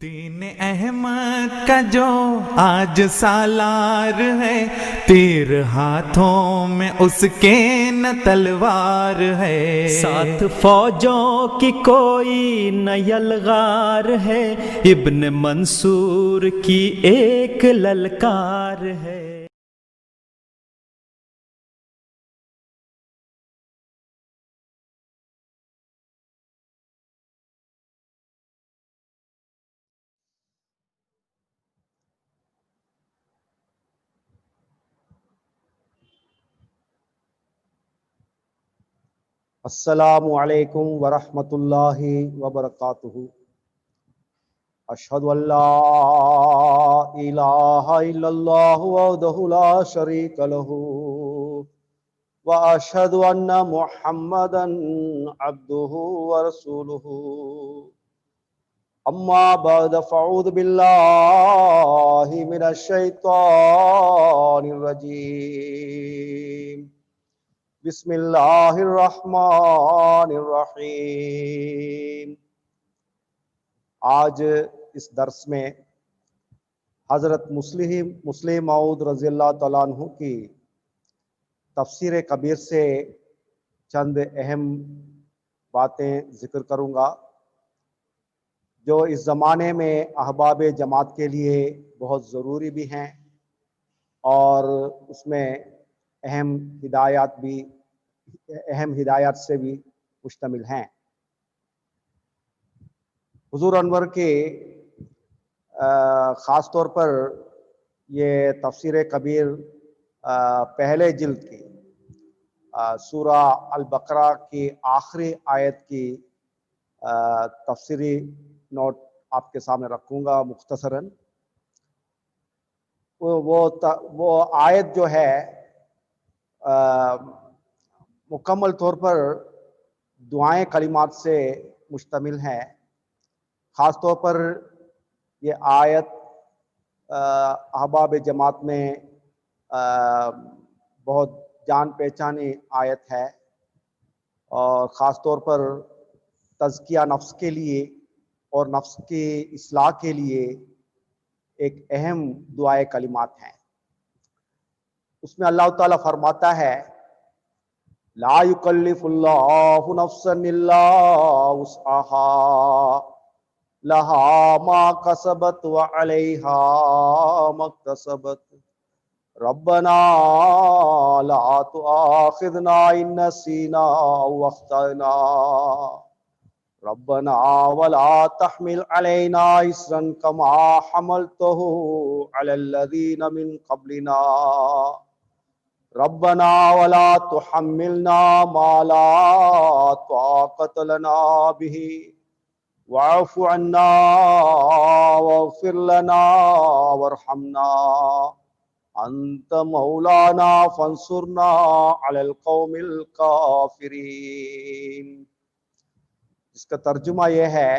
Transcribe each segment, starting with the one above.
دین احمد کا جو آج سالار ہے، تیر ہاتھوں میں اس کے نہ تلوار ہے، ساتھ فوجوں کی کوئی نہ یلغار ہے، ابن منصور کی ایک للکار ہے۔ السلام علیکم ورحمۃ اللہ وبرکاتہ۔ اشہد ان لا الہ الا اللہ وحدہ لا شریک لہ واشہد ان محمدا عبدہ ورسولہ۔ اما بعد فاعوذ باللہ من الشیطان الرجیم، بسم اللہ الرحمن الرحیم۔ آج اس درس میں حضرت مسلم موعود رضی اللہ تعالیٰ عنہ کی تفسیر کبیر سے چند اہم باتیں ذکر کروں گا جو اس زمانے میں احباب جماعت کے لیے بہت ضروری بھی ہیں اور اس میں اہم ہدایات سے بھی مشتمل ہیں۔ حضور انور کے خاص طور پر یہ تفسیر کبیر پہلے جلد کی سورہ البقرہ کی آخری آیت کی تفسیری نوٹ آپ کے سامنے رکھوں گا مختصراً۔ وہ آیت جو ہے مکمل طور پر دعائیں کلمات سے مشتمل ہے۔ خاص طور پر یہ آیت احباب جماعت میں بہت جان پہچانی آیت ہے اور خاص طور پر تزکیہ نفس کے لیے اور نفس کی اصلاح کے لیے ایک اہم دعائے کلمات ہیں۔ اس میں اللہ تعالیٰ فرماتا ہے لا یکلف اللہ نفسا الا وسعها لها ما کسبت وعلیہا ما اکتسبت ربنا لا تؤاخذنا ان نسینا او اخطأنا ربنا ولا تحمل علينا إصرا كما حملته على الذين من قبلنا ربنا ولا تحملنا ما لا طاقة لنا به واعف عنا واغفر لنا وارحمنا أنت مولانا فانصرنا على القوم الكافرين۔ اس کا ترجمہ یہ ہے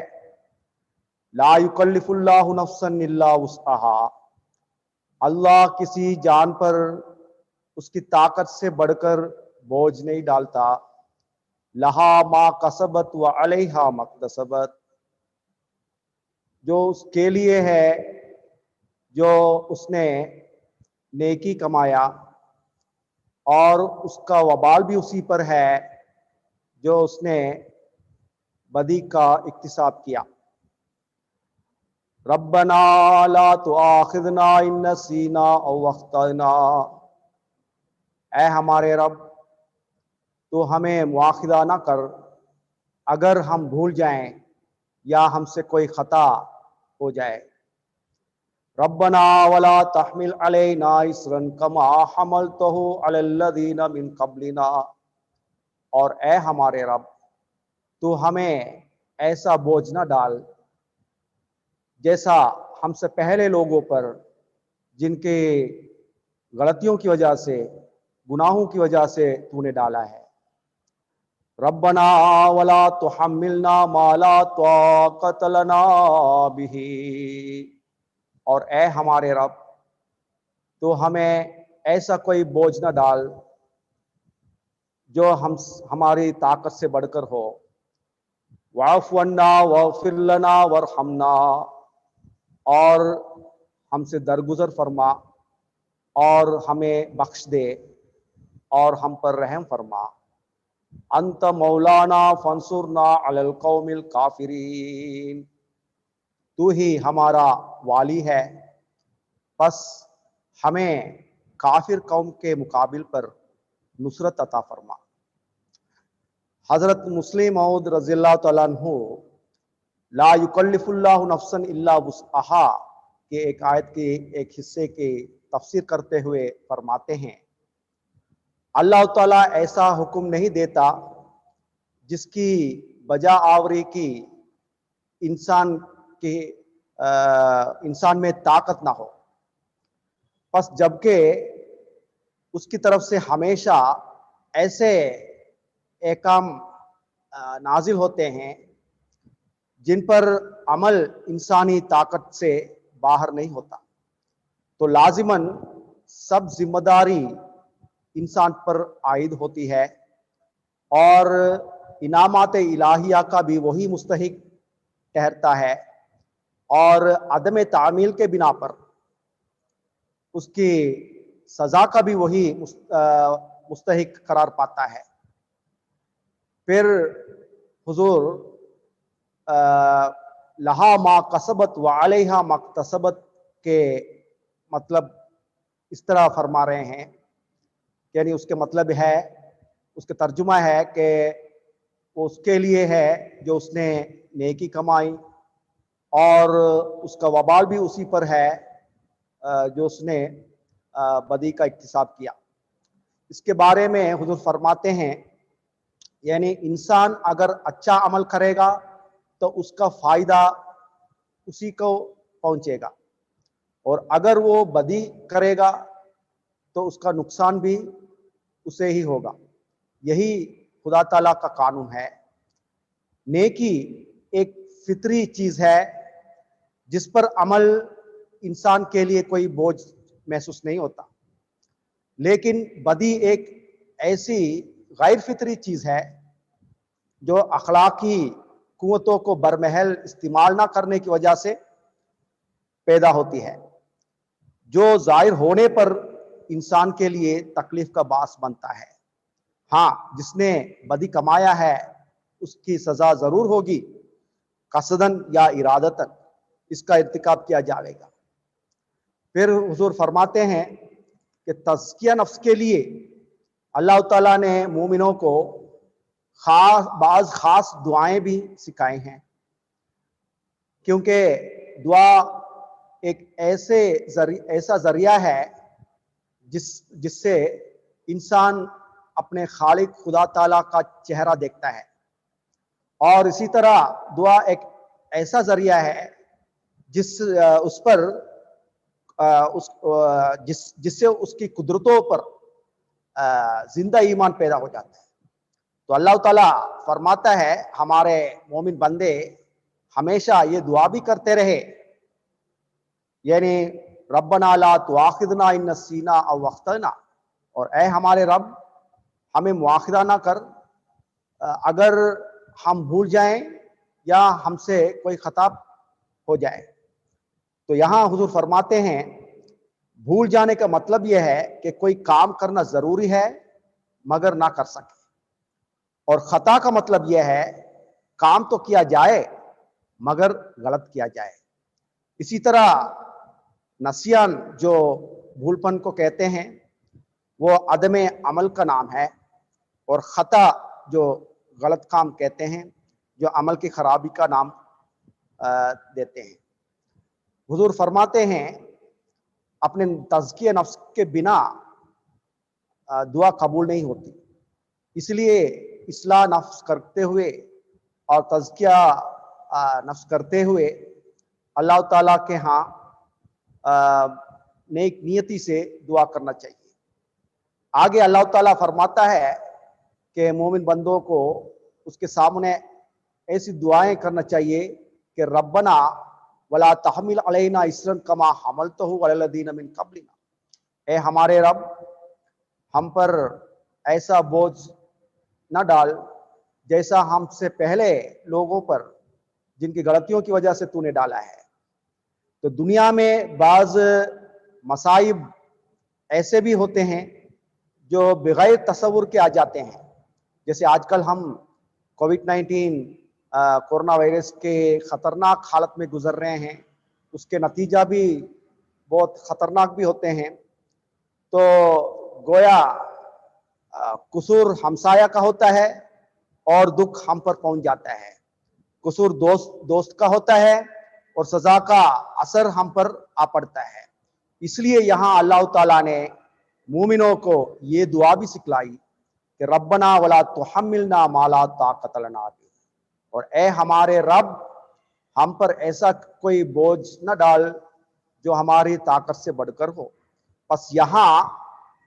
لا یکلف اللہ نفسا الا وسعها، اللہ کسی جان پر اس کی طاقت سے بڑھ کر بوجھ نہیں ڈالتا۔ لہا ما کسبت وعلیہا ما اکتسبت، جو اس کے لیے ہے جو اس نے نیکی کمایا اور اس کا وبال بھی اسی پر ہے جو اس نے بدی کا اکتساب کیا۔ ربنا لا تؤاخذنا ان نسینا او اخطأنا، اے ہمارے رب تو ہمیں مواخذہ نہ کر اگر ہم بھول جائیں یا ہم سے کوئی خطا ہو جائے۔ ربنا ولا تحمل علینا اصرا کما حملته علی الذین من قبلنا، اور اے ہمارے رب تو ہمیں ایسا بوجھ نہ ڈال جیسا ہم سے پہلے لوگوں پر جن کے غلطیوں کی وجہ سے گناہوں کی وجہ سے تو نے ڈالا ہے۔ ربنا ولا تحملنا ما لا طاقت لنا به، اور اے ہمارے رب تو ہمیں ایسا کوئی بوجھ نہ ڈال جو ہماری طاقت سے بڑھ کر ہو۔ واعف عنا واغفر لنا وارحمنا، اور ہم سے درگزر فرما اور ہمیں بخش دے اور ہم پر رحم فرما۔ انت مولانا فانصرنا علی القوم الکافرین، تو ہی ہمارا والی ہے، پس ہمیں کافر قوم کے مقابل پر نصرت عطا فرما۔ حضرت مسلم موعود رضی اللہ تعالیٰ عنہ لا یکلف اللہ نفسا الا وسعہا کے ایک آیت کے ایک حصے کی تفسیر کرتے ہوئے فرماتے ہیں، اللہ تعالیٰ ایسا حکم نہیں دیتا جس کی بجا آوری کی انسان میں طاقت نہ ہو، پس جبکہ اس کی طرف سے ہمیشہ ایسے احکام نازل ہوتے ہیں جن پر عمل انسانی طاقت سے باہر نہیں ہوتا، تو لازماً سب ذمہ داری انسان پر عائد ہوتی ہے اور انعامات الہیہ کا بھی وہی مستحق ٹھہرتا ہے اور عدم تعمیل کے بنا پر اس کی سزا کا بھی وہی مستحق قرار پاتا ہے۔ پھر حضور لہا ما کسبت وعلیہا ما اکتسبت کے مطلب اس طرح فرما رہے ہیں، یعنی اس کے مطلب ہے، اس کا ترجمہ ہے کہ وہ اس کے لیے ہے جو اس نے نیکی کمائی اور اس کا وبال بھی اسی پر ہے جو اس نے بدی کا اکتساب کیا۔ اس کے بارے میں حضور فرماتے ہیں، یعنی انسان اگر اچھا عمل کرے گا تو اس کا فائدہ اسی کو پہنچے گا، اور اگر وہ بدی کرے گا تو اس کا نقصان بھی اسے ہی ہوگا۔ یہی خدا تعالیٰ کا قانون ہے۔ نیکی ایک فطری چیز ہے جس پر عمل انسان کے لیے کوئی بوجھ محسوس نہیں ہوتا، لیکن بدی ایک ایسی غیر فطری چیز ہے جو اخلاقی قوتوں کو برمحل استعمال نہ کرنے کی وجہ سے پیدا ہوتی ہے، جو ظاہر ہونے پر انسان کے لیے تکلیف کا باعث بنتا ہے۔ ہاں، جس نے بدی کمایا ہے اس کی سزا ضرور ہوگی، قصدن یا ارادتن اس کا ارتکاب کیا جائے گا۔ پھر حضور فرماتے ہیں کہ تزکیہ نفس کے لیے اللہ تعالیٰ نے مومنوں کو بعض خاص دعائیں بھی سکھائے ہیں، کیونکہ دعا ایک ایسا ذریعہ ہے جس سے انسان اپنے خالق خدا تعالیٰ کا چہرہ دیکھتا ہے، اور اسی طرح دعا ایک ایسا ذریعہ ہے جس سے اس کی قدرتوں پر زندہ ایمان پیدا ہو جاتا ہے۔ تو اللہ تعالیٰ فرماتا ہے ہمارے مومن بندے ہمیشہ یہ دعا بھی کرتے رہے، یعنی ربنا لا تؤاخذنا ان نسینا او اخطأنا، اور اے ہمارے رب ہمیں مواخذہ نہ کر اگر ہم بھول جائیں یا ہم سے کوئی خطا ہو جائے۔ تو یہاں حضور فرماتے ہیں بھول جانے کا مطلب یہ ہے کہ کوئی کام کرنا ضروری ہے مگر نہ کر سکے، اور خطا کا مطلب یہ ہے کام تو کیا جائے مگر غلط کیا جائے۔ اسی طرح نسیان جو بھول پن کو کہتے ہیں وہ عدم عمل کا نام ہے، اور خطا جو غلط کام کہتے ہیں جو عمل کی خرابی کا نام دیتے ہیں۔ حضور فرماتے ہیں اپنے تزکیہ نفس کے بنا دعا قبول نہیں ہوتی، اس لیے اصلاح نفس کرتے ہوئے اور تزکیہ نفس کرتے ہوئے اللہ تعالیٰ کے ہاں نیک نیتی سے دعا کرنا چاہیے۔ آگے اللہ تعالیٰ فرماتا ہے کہ مومن بندوں کو اس کے سامنے ایسی دعائیں کرنا چاہیے کہ ربنا ولا تحمل علینا اسرا کما حملتہ علی الذین من قبلنا، اے ہمارے رب ہم پر ایسا بوجھ نہ ڈال جیسا ہم سے پہلے لوگوں پر جن کی غلطیوں کی وجہ سے تو نے ڈالا ہے۔ تو دنیا میں بعض مصائب ایسے بھی ہوتے ہیں جو بغیر تصور کے آ جاتے ہیں، جیسے آج کل ہم کووڈ-19 کورونا وائرس کے خطرناک حالت میں گزر رہے ہیں، اس کے نتیجہ بھی بہت خطرناک بھی ہوتے ہیں۔ تو گویا قصور ہمسایہ کا ہوتا ہے اور دکھ ہم پر پہنچ جاتا ہے، قصور دوست کا ہوتا ہے اور سزا کا اثر ہم پر آ پڑتا ہے۔ اس لیے یہاں اللہ تعالیٰ نے مومنوں کو یہ دعا بھی سکھلائی کہ ربنا ولا تحملنا ما لا طاقت لنا بہ، اور اے ہمارے رب ہم پر ایسا کوئی بوجھ نہ ڈال جو ہماری طاقت سے بڑھ کر ہو۔ پس یہاں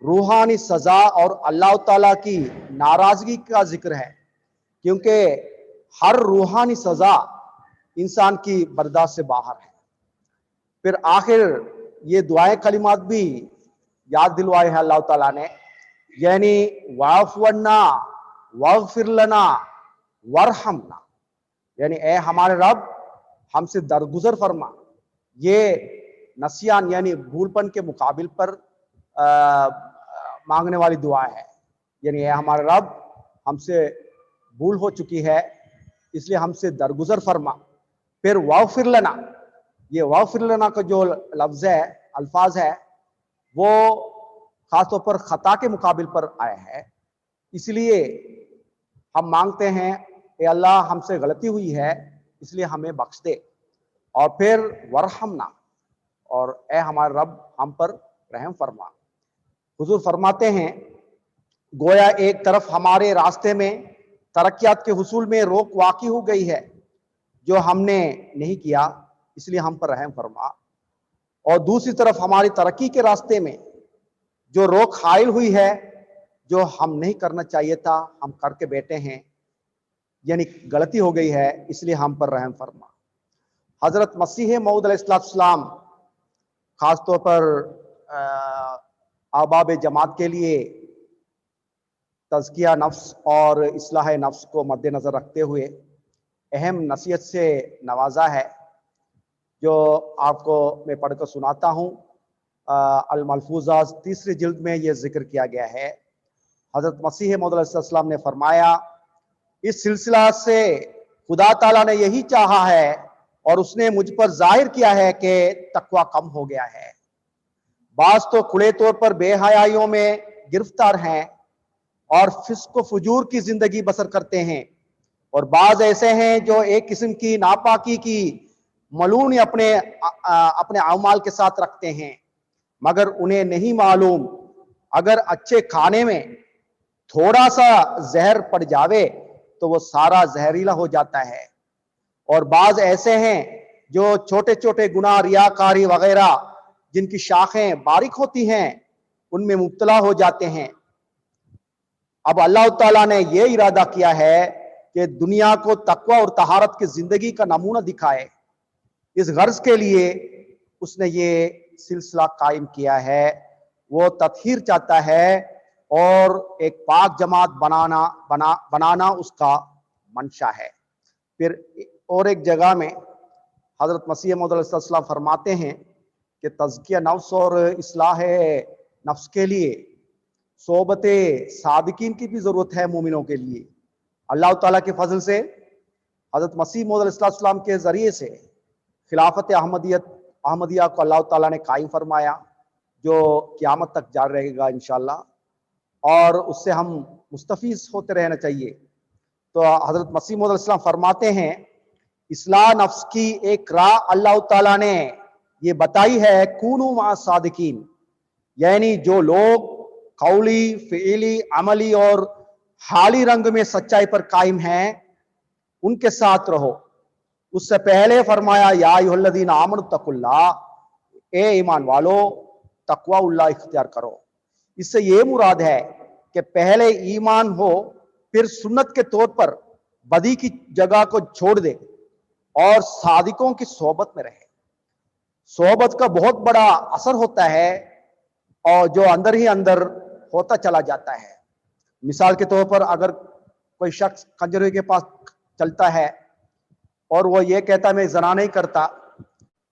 روحانی سزا اور اللہ تعالیٰ کی ناراضگی کا ذکر ہے، کیونکہ ہر روحانی سزا انسان کی برداشت سے باہر ہے۔ پھر آخر یہ دعائیں کلمات بھی یاد دلوائے ہیں اللہ تعالیٰ نے، یعنی واعف عنا واغفر لنا وارحمنا، یعنی اے ہمارے رب ہم سے درگزر فرما۔ یہ نسیان یعنی بھول پن کے مقابل پر مانگنے والی دعا ہے، یعنی اے ہمارے رب ہم سے بھول ہو چکی ہے اس لیے ہم سے درگزر فرما۔ پھر واغفر لنا، یہ واغفر لنا کا جو لفظ ہے، الفاظ ہے، وہ خاص طور پر خطا کے مقابل پر آیا ہے، اس لیے ہم مانگتے ہیں اے اللہ ہم سے غلطی ہوئی ہے اس لیے ہمیں بخش دے۔ اور پھر ورحمنا، اور اے ہمارے رب ہم پر رحم فرما۔ حضور فرماتے ہیں گویا ایک طرف ہمارے راستے میں ترقیات کے حصول میں روک واقع ہو گئی ہے جو ہم نے نہیں کیا، اس لیے ہم پر رحم فرما، اور دوسری طرف ہماری ترقی کے راستے میں جو روک حائل ہوئی ہے جو ہم نہیں کرنا چاہیے تھا ہم کر کے بیٹھے ہیں، یعنی غلطی ہو گئی ہے، اس لیے ہم پر رحم فرما۔ حضرت مسیح موعود علیہ السلام خاص طور پر احباب جماعت کے لیے تزکیہ نفس اور اصلاح نفس کو مد نظر رکھتے ہوئے اہم نصیحت سے نوازا ہے، جو آپ کو میں پڑھ کر سناتا ہوں۔ الملفوظات 3 جلد میں یہ ذکر کیا گیا ہے۔ حضرت مسیح موعود علیہ السلام نے فرمایا اس سلسلہ سے خدا تعالیٰ نے یہی چاہا ہے اور اس نے مجھ پر ظاہر کیا ہے کہ تقوی کم ہو گیا ہے۔ بعض تو کھلے طور پر بے حیائیوں میں گرفتار ہیں اور فسق و فجور کی زندگی بسر کرتے ہیں، اور بعض ایسے ہیں جو ایک قسم کی ناپاکی کی ملون اپنے اعمال کے ساتھ رکھتے ہیں، مگر انہیں نہیں معلوم اگر اچھے کھانے میں تھوڑا سا زہر پڑ جاوے تو وہ سارا زہریلا ہو جاتا ہے۔ اور بعض ایسے ہیں جو چھوٹے چھوٹے گناہ، ریاکاری وغیرہ جن کی شاخیں باریک ہوتی ہیں ان میں مبتلا ہو جاتے ہیں۔ اب اللہ تعالیٰ نے یہ ارادہ کیا ہے کہ دنیا کو تقوی اور طہارت کی زندگی کا نمونہ دکھائے، اس غرض کے لیے اس نے یہ سلسلہ قائم کیا ہے۔ وہ تطہیر چاہتا ہے اور ایک پاک جماعت بنانا اس کا منشا ہے۔ پھر اور ایک جگہ میں حضرت مسیح موعود علیہ السلام فرماتے ہیں کہ تزکیہ نفس اور اصلاح نفس کے لیے صحبت صادقین کی بھی ضرورت ہے مومنوں کے لیے۔ اللہ تعالیٰ کے فضل سے حضرت مسیح موعود علیہ السلام کے ذریعے سے خلافت احمدیہ کو اللہ تعالیٰ نے قائم فرمایا، جو قیامت تک جاری رہے گا انشاءاللہ، اور اس سے ہم مستفیض ہوتے رہنا چاہیے۔ تو حضرت مسیح موعود علیہ السلام فرماتے ہیں اصلاح نفس کی ایک راہ اللہ تعالیٰ نے یہ بتائی ہے، کونوا مع صادقین، یعنی جو لوگ قولی، فعلی، عملی اور حالی رنگ میں سچائی پر قائم ہیں ان کے ساتھ رہو۔ اس سے پہلے فرمایا یا ایھا الذین آمنوا اتقوا اللہ، اے ایمان والو تقوی اللہ اختیار کرو۔ اس سے یہ مراد ہے کہ پہلے ایمان ہو، پھر سنت کے طور پر بدی کی جگہ کو چھوڑ دے اور صادقوں کی صحبت میں رہے۔ صحبت کا بہت بڑا اثر ہوتا ہے اور جو اندر ہی اندر ہوتا چلا جاتا ہے۔ مثال کے طور پر اگر کوئی شخص کنجروے کے پاس چلتا ہے اور وہ یہ کہتا ہے میں زنا نہیں کرتا،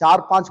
4-5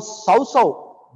100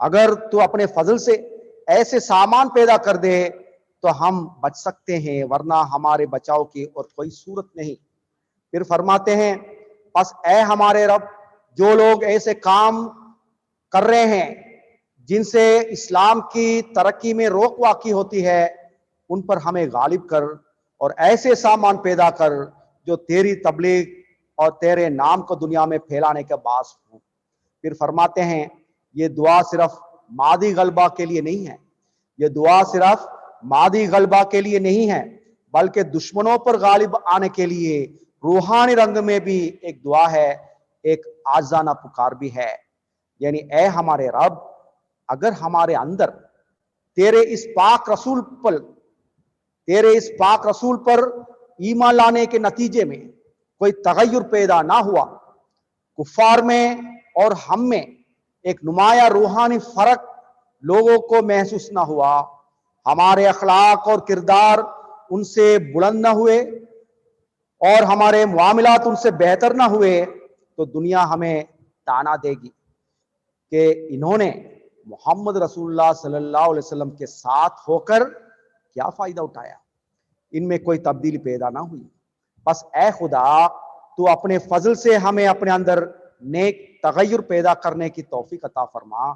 اگر تو اپنے فضل سے ایسے سامان پیدا کر دے تو ہم بچ سکتے ہیں، ورنہ ہمارے بچاؤ کی اور کوئی صورت نہیں۔ پھر فرماتے ہیں پس اے ہمارے رب، جو لوگ ایسے کام کر رہے ہیں جن سے اسلام کی ترقی میں روک واقع ہوتی ہے، ان پر ہمیں غالب کر، اور ایسے سامان پیدا کر جو تیری تبلیغ اور تیرے نام کو دنیا میں پھیلانے کے باعث ہوں۔ پھر فرماتے ہیں یہ دعا صرف مادی غلبہ کے لیے نہیں ہے، یہ دعا صرف مادی غلبہ کے لیے نہیں ہے، بلکہ دشمنوں پر غالب آنے کے لیے روحانی رنگ میں بھی ایک دعا ہے، ایک عاجزانہ پکار بھی ہے۔ یعنی اے ہمارے رب، اگر ہمارے اندر تیرے اس پاک رسول پر ایمان لانے کے نتیجے میں کوئی تغیر پیدا نہ ہوا، کفار میں اور ہم میں ایک نمایاں روحانی فرق لوگوں کو محسوس نہ ہوا، ہمارے اخلاق اور کردار ان سے بلند نہ ہوئے اور ہمارے معاملات ان سے بہتر نہ ہوئے، تو دنیا ہمیں تانا دے گی کہ انہوں نے محمد رسول اللہ صلی اللہ علیہ وسلم کے ساتھ ہو کر کیا فائدہ اٹھایا، ان میں کوئی تبدیلی پیدا نہ ہوئی۔ بس اے خدا، تو اپنے فضل سے ہمیں اپنے اندر نیک تغیر پیدا کرنے کی توفیق عطا فرما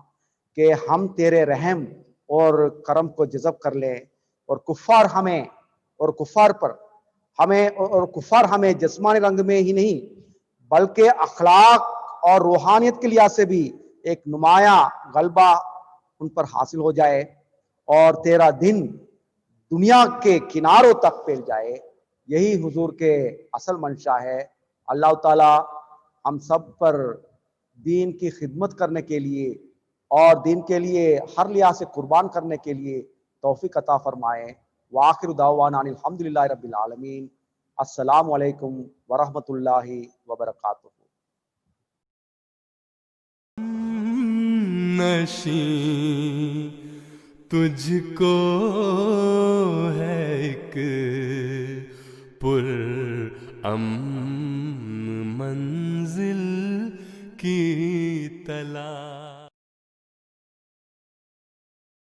کہ ہم تیرے رحم اور کرم کو جذب کر لیں، اور کفار ہمیں جسمانی رنگ میں ہی نہیں بلکہ اخلاق اور روحانیت کے لحاظ سے بھی ایک نمایاں غلبہ ان پر حاصل ہو جائے، اور تیرا دن دنیا کے کناروں تک پھیل جائے۔ یہی حضور کے اصل منشا ہے۔ اللہ تعالی ہم سب پر دین کی خدمت کرنے کے لیے اور دین کے لیے ہر لحاظ سے قربان کرنے کے لیے توفیق عطا فرمائے۔ وآخر دعوانا ان الحمدللہ رب العالمین۔ السلام علیکم ورحمۃ اللہ وبرکاتہ۔ نشیں تجھ کو ہے ایک پر امن منزل کی تلاش۔